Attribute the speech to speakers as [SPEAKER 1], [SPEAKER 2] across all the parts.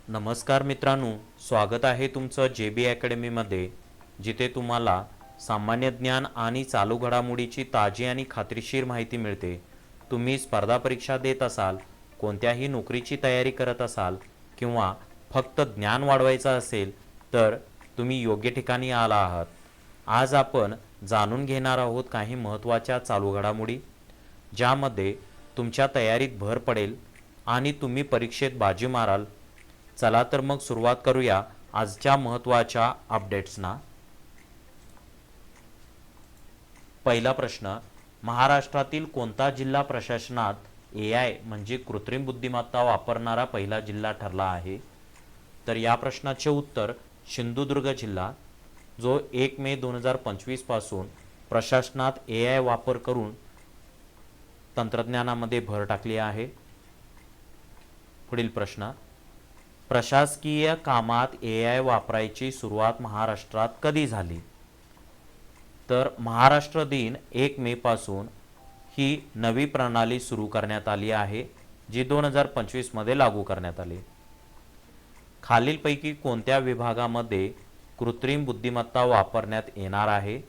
[SPEAKER 1] नमस्कार मित्रांनो, स्वागत आहे तुमचं JB अकॅडमीमध्ये, जिथे तुम्हाला सामान्य ज्ञान आणि चालू घडामोडीची ताजी आणि खात्रीशीर माहिती मिळते. तुम्ही स्पर्धा परीक्षा देत असाल, कोणत्याही नोकरीची तयारी करत असाल किंवा फक्त ज्ञान वाढवायचं असेल, तर तुम्ही योग्य ठिकाणी आला आहात. आज आपण जाणून घेणार आहोत काही महत्त्वाच्या चालू घडामोडी, ज्यामध्ये तुमच्या तयारीत भर पडेल आणि तुम्ही परीक्षेत बाजी माराल. चला तर मग सुरुवात करूया आजच्या महत्त्वाच्या अपडेट्सना. पहिला प्रश्न, महाराष्ट्रातील कोणता जिल्हा प्रशासनात AI म्हणजे कृत्रिम बुद्धिमत्ता वापरणारा पहिला जिल्हा ठरला आहे? तर या प्रश्नाचे उत्तर सिंधुदुर्ग जिल्हा, जो 1 मे 2025 पासून प्रशासनात AI वापर करून तंत्रज्ञानामध्ये भर टाकली आहे. पुढील प्रश्न, प्रशासकीय कामात AI वापरायची सुरुवात महाराष्ट्रात कधी झाली? तर महाराष्ट्र दिन 1 मे पासून ही नवी प्रणाली सुरू करण्यात आली आहे, जी 2025 मध्ये लागू करण्यात आली. खालीलपैकी कोणत्या विभागामध्ये कृत्रिम बुद्धिमत्ता वापरण्यात येणार आहे?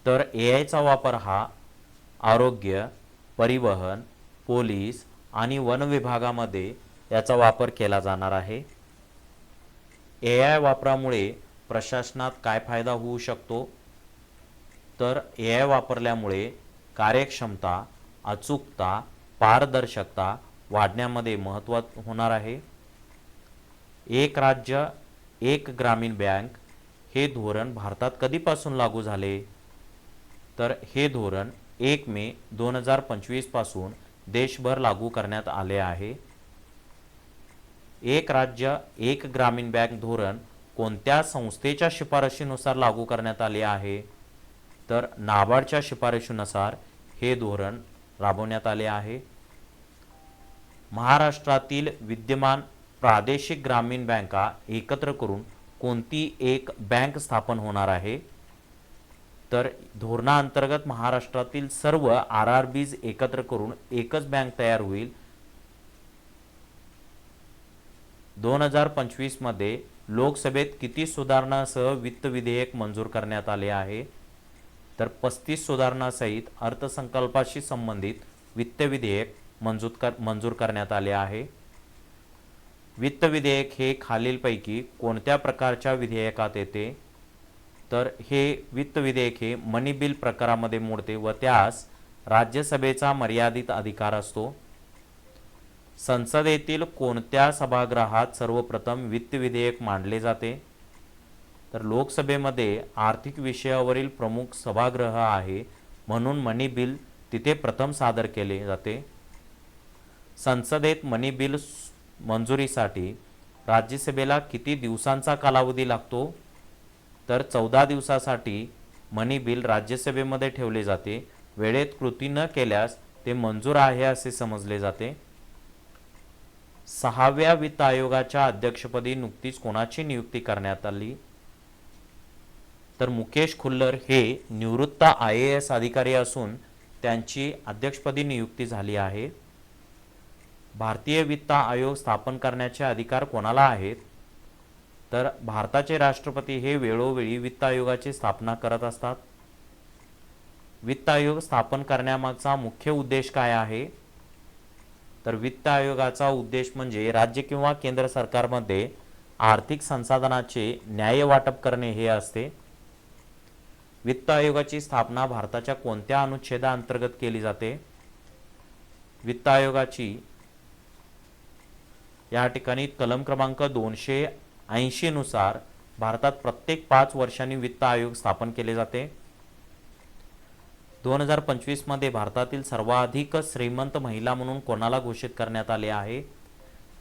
[SPEAKER 1] तर AI चा वापर हा आरोग्य, परिवहन, पोलीस आणि वन विभागामध्ये याचा वापर केला जाणार आहे. AI वापरामुळे प्रशासनात काय फायदा होऊ शकतो? तर AI वापरल्यामुळे कार्यक्षमता, अचूकता, पारदर्शकता वाढण्यामध्ये महत्त्व होणार आहे. एक राज्य एक ग्रामीण बँक हे धोरण भारतात कधीपासून लागू झाले? तर हे धोरण 1 मे 2025 पासून देशभर लागू करण्यात आले आहे. एक राज्य एक ग्रामीण बँक धोरण कोणत्या संस्थेच्या शिफारशीनुसार लागू करण्यात आले आहे? तर नाबार्डच्या शिफारशीनुसार हे धोरण राबवण्यात आले आहे. महाराष्ट्रातील विद्यमान प्रादेशिक ग्रामीण बँका एकत्र करून कोणती एक बँक स्थापन होणार आहे? तर धोरणाअंतर्गत महाराष्ट्रातील सर्व RRBs एकत्र करून एकच बँक तयार होईल. 2025 मध्ये लोकसभेत किती सुधारणासह वित्त विधेयक मंजूर करण्यात आले आहे? तर 35 सुधारणासहित अर्थसंकल्पाशी संबंधित वित्त विधेयक मंजूर करण्यात आले आहे. वित्त विधेयक हे खालीलपैकी कोणत्या प्रकारच्या विधेयकात येते? तर हे वित्त विधेयक हे मनी बिल प्रकारामध्ये मोडते व त्यास राज्यसभेचा मर्यादित अधिकार असतो. संसदेतील कोणत्या सभागृहात सर्वप्रथम वित्त विधेयक मांडले जाते? तर लोकसभेमध्ये आर्थिक विषयावरील प्रमुख सभागृह आहे, म्हणून मनी बिल तिथे प्रथम सादर केले जाते. संसदेत मनी बिल मंजुरीसाठी राज्यसभेला किती दिवसांचा कालावधी लागतो? तर 14 दिवसासाठी मनी बिल राज्यसभेमध्ये ठेवले जाते. वेळेत कृती न केल्यास ते मंजूर आहे असे समजले जाते. 6व्या वित्त आयोगाच्या अध्यक्षपदी नुकतीच कोणाची नियुक्ती करण्यात आली? तर मुकेश खुल्लर हे निवृत्त IAS अधिकारी असून त्यांची अध्यक्षपदी नियुक्ती झाली आहे. भारतीय वित्त आयोग स्थापन करण्याचे अधिकार कोणाला आहेत? तर भारताचे राष्ट्रपती हे वेळोवेळी वित्त आयोगाची स्थापना करत असतात. वित्त आयोग स्थापन करण्यामागचा मुख्य उद्देश काय आहे? तर वित्त आयोगाचा उद्देश म्हणजे राज्य किंवा केंद्र सरकारमध्ये आर्थिक संसाधनाचे न्याय्य वाटप करणे हे असते. वित्त आयोगाची स्थापना भारताच्या कोणत्या अनुच्छेदाअंतर्गत केली जाते? वित्त आयोगाची या ठिकाणी कलम क्रमांक 280 नुसार भारतात प्रत्येक 5 वर्षांनी वित्त आयोग स्थापन केले जाते. 2025 मध्ये भारतातील सर्वाधिक श्रीमंत महिला म्हणून कोणाला घोषित करण्यात आले आहे?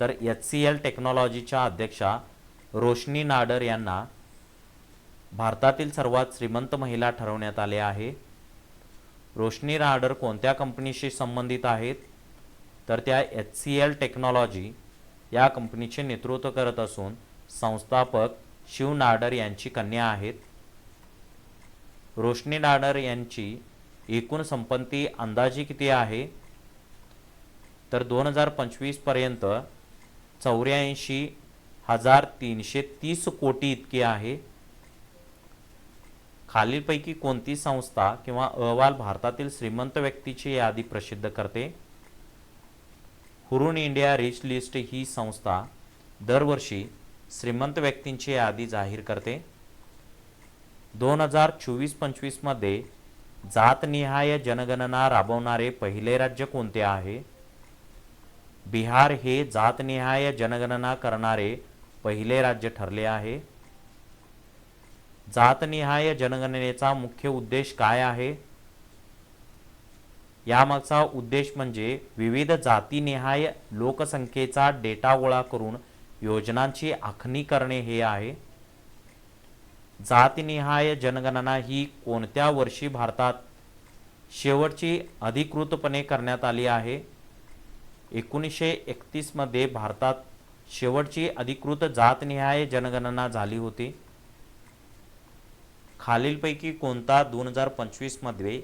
[SPEAKER 1] तर HCL टेक्नॉलॉजीच्या अध्यक्षा रोशनी नाडर यांना भारतातील सर्वात श्रीमंत महिला ठरवण्यात आले आहे. रोशनी नाडर कोणत्या कंपनीशी संबंधित आहेत? तर त्या HCL टेक्नॉलॉजी या कंपनीचे नेतृत्व करत असून संस्थापक शिव नाडर यांची कन्या आहेत. रोशनी नाडर यांची एकूण संपत्ती अंदाजे किती आहे? तर 2025 पर्यंत 84,330 कोटी इतकी आहे. खालीलपैकी कोणती संस्था किंवा अहवाल भारतातील श्रीमंत व्यक्तीची यादी प्रसिद्ध करते? हुरून इंडिया रिच लिस्ट ही संस्था दरवर्षी श्रीमंत व्यक्तींची यादी जाहीर करते. 2024-25 मध्ये जातनिहाय जनगणना राबवणारे पहिले राज्य कोणते आहे? बिहार हे जातनिहाय जनगणना करणारे पहिले राज्य ठरले आहे. जातनिहाय जनगणनेचा मुख्य उद्देश काय आहे? यामागचा उद्देश म्हणजे विविध जातीनिहाय लोकसंख्येचा डेटा गोळा करून योजनांची आखणी करणे हे आहे. जातीनिहाय जनगणना ही कोणत्या वर्षी भारतात शेवटची अधिकृतपणे करण्यात आली आहे? 1931 मध्ये भारतात शेवटची अधिकृत जातनिहाय जनगणना झाली होती. खालीलपैकी कोणता 2025 मध्ये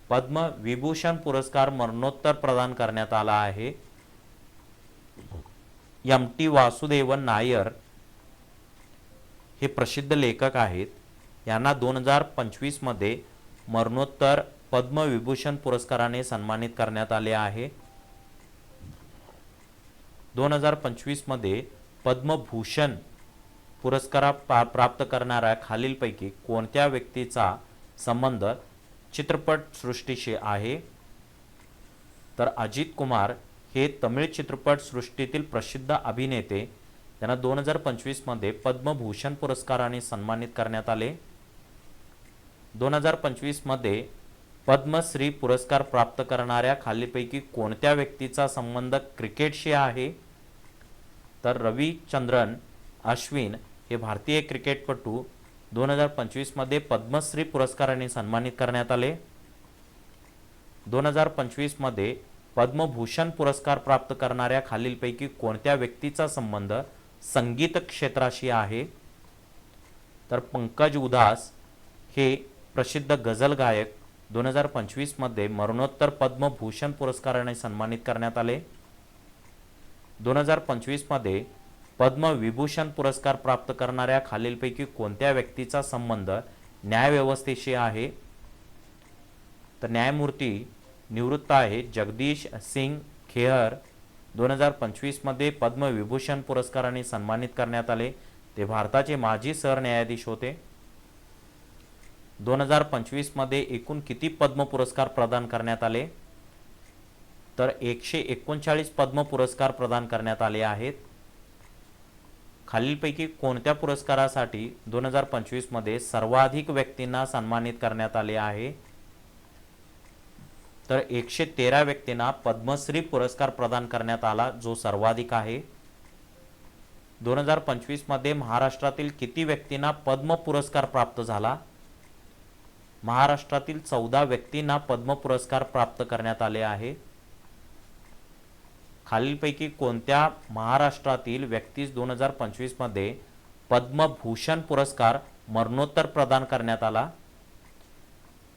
[SPEAKER 1] पद्म विभूषण पुरस्कार मरणोत्तर प्रदान करण्यात आला आहे? एम.टी. वासुदेवन नायर हे प्रसिद्ध लेखक आहेत. यांना 2025 मध्ये मरणोत्तर पद्मविभूषण पुरस्काराने सन्मानित करण्यात आले आहे. 2025 मध्ये पद्मभूषण पुरस्कार प्राप्त करणाऱ्या खालीलपैकी कोणत्या व्यक्तीचा संबंध चित्रपट सृष्टीशी आहे? तर अजित कुमार हे तमिळ चित्रपट सृष्टीतील प्रसिद्ध अभिनेते. त्यांना 2025 मध्ये पद्मभूषण पुरस्काराने सन्मानित करण्यात आले. 2025 मध्ये पद्मश्री पुरस्कार प्राप्त करणाऱ्या खालीलपैकी कोणत्या व्यक्तीचा संबंध क्रिकेटशी आहे? तर रविचंद्रन अश्विन हे भारतीय क्रिकेटपटू 2025 मध्ये पद्मश्री पुरस्काराने सन्मानित करण्यात आले. 2025 मध्ये पद्मभूषण पुरस्कार प्राप्त करणाऱ्या खालीलपैकी कोणत्या व्यक्तीचा संबंध संगीत क्षेत्राशी आहे? तर पंकज उधास हे प्रसिद्ध गझल गायक 2025 मध्ये मरणोत्तर पद्मभूषण पुरस्काराने सन्मानित करण्यात आले. 2025 मध्ये पद्मविभूषण पुरस्कार प्राप्त करणाऱ्या खालीलपैकी कोणत्या व्यक्तीचा संबंध न्यायव्यवस्थेशी आहे? तर न्यायमूर्ती निवृत्त आहे जगदीश सिंग खेहर 2025 मध्ये पद्मविभूषण पुरस्काराने सन्मानित करण्यात आले. ते भारताचे माजी सरन्यायाधीश होते. 2025 मध्ये एकूण किती पद्म पुरस्कार प्रदान करण्यात आले? तर 139 पद्म पुरस्कार प्रदान करण्यात आले आहेत. खालीलपैकी कोणत्या पुरस्कारासाठी 2025 मध्ये सर्वाधिक व्यक्तींना सन्मानित करण्यात आले आहे? तर 113 व्यक्तींना पद्मश्री पुरस्कार प्रदान करण्यात आला, जो सर्वाधिक आहे. 2025 मध्ये महाराष्ट्रातील किती व्यक्तींना पद्म पुरस्कार प्राप्त झाला? महाराष्ट्रातील 14 व्यक्तींना पद्म पुरस्कार प्राप्त करण्यात आले आहे. खालीलपैकी कोणत्या महाराष्ट्रातील व्यक्तीस 2025 मध्ये पद्मभूषण पुरस्कार मरणोत्तर प्रदान करण्यात आला?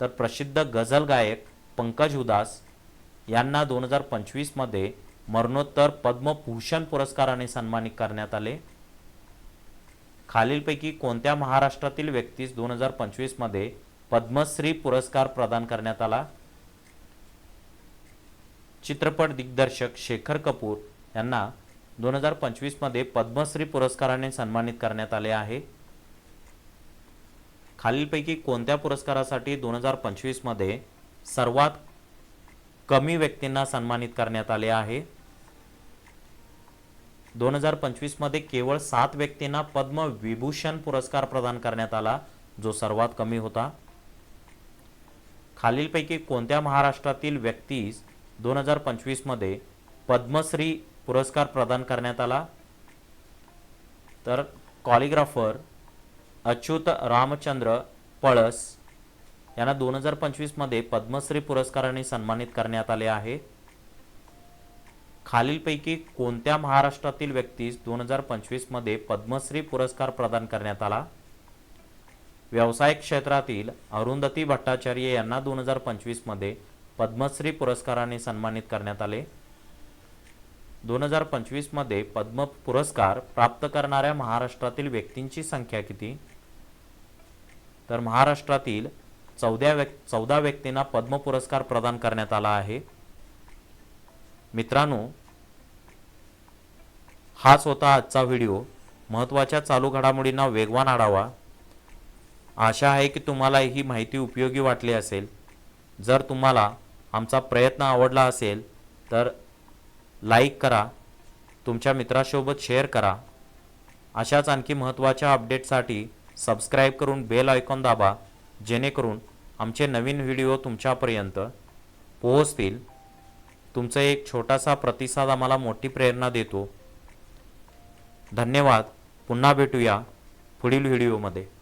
[SPEAKER 1] तर प्रसिद्ध गझल गायक पंकज उधास यांना 2025 मध्ये मरणोत्तर पद्मभूषण पुरस्काराने सन्मानित करण्यात आले. खालीलपैकी कोणत्या महाराष्ट्रातील व्यक्तीस 2025 मध्ये पद्मश्री पुरस्कार प्रदान करण्यात आला? चित्रपट दिग्दर्शक शेखर कपूर यांना 2025 मध्ये पद्मश्री पुरस्काराने सन्मानित करण्यात आले आहे. खालीलपैकी कोणत्या पुरस्कारासाठी 2025 मध्ये सर्वात कमी व्यक्तींना सन्मानित करण्यात आले आहे? 2025 मध्ये केवळ 7 व्यक्तींना पद्मविभूषण पुरस्कार प्रदान करण्यात आला, जो सर्वात कमी होता. खालीलपैकी कोणत्या महाराष्ट्रातील व्यक्तीस 2025 मध्ये पद्मश्री पुरस्कार प्रदान करण्यात आला? तर कॉलिग्राफर अच्युत रामचंद्र पळस यांना 2025 मध्ये पद्मश्री पुरस्काराने सन्मानित करण्यात आले आहे. खालीलपैकी कोणत्या महाराष्ट्रातील व्यक्तीस 2025 मध्ये पद्मश्री पुरस्कार प्रदान करण्यात आला? व्यवसाय क्षेत्रातील अरुंधती भट्टाचार्य यांना 2025 मध्ये पद्मश्री पुरस्काराने सन्मानित करण्यात आले. 2025 मध्ये पद्म पुरस्कार प्राप्त करणाऱ्या महाराष्ट्रातील व्यक्तींची संख्या किती? तर महाराष्ट्रातील 14 व्यक्तींना पद्म पुरस्कार प्रदान करण्यात आला आहे. मित्रांनो, हाच होता आजचा व्हिडिओ. महत्त्वाच्या चालू घडामोडींना वेगवान आढावा. आशा आहे की तुम्हाला ही माहिती उपयोगी वाटली असेल. जर तुम्हाला आमचा प्रयत्न आवडला असेल तर लाईक करा, तुमच्या मित्रासोबत शेअर करा. अशाच आणखी महत्त्वाच्या अपडेटसाठी सबस्क्राईब करून बेल आयकॉन दाबा, जेणेकरून आमचे नवीन व्हिडिओ तुमच्यापर्यंत पोहोचतील. तुमचा एक छोटासा प्रतिसाद आम्हाला मोठी प्रेरणा देतो. धन्यवाद. पुन्हा भेटूया पुढील व्हिडिओमध्ये.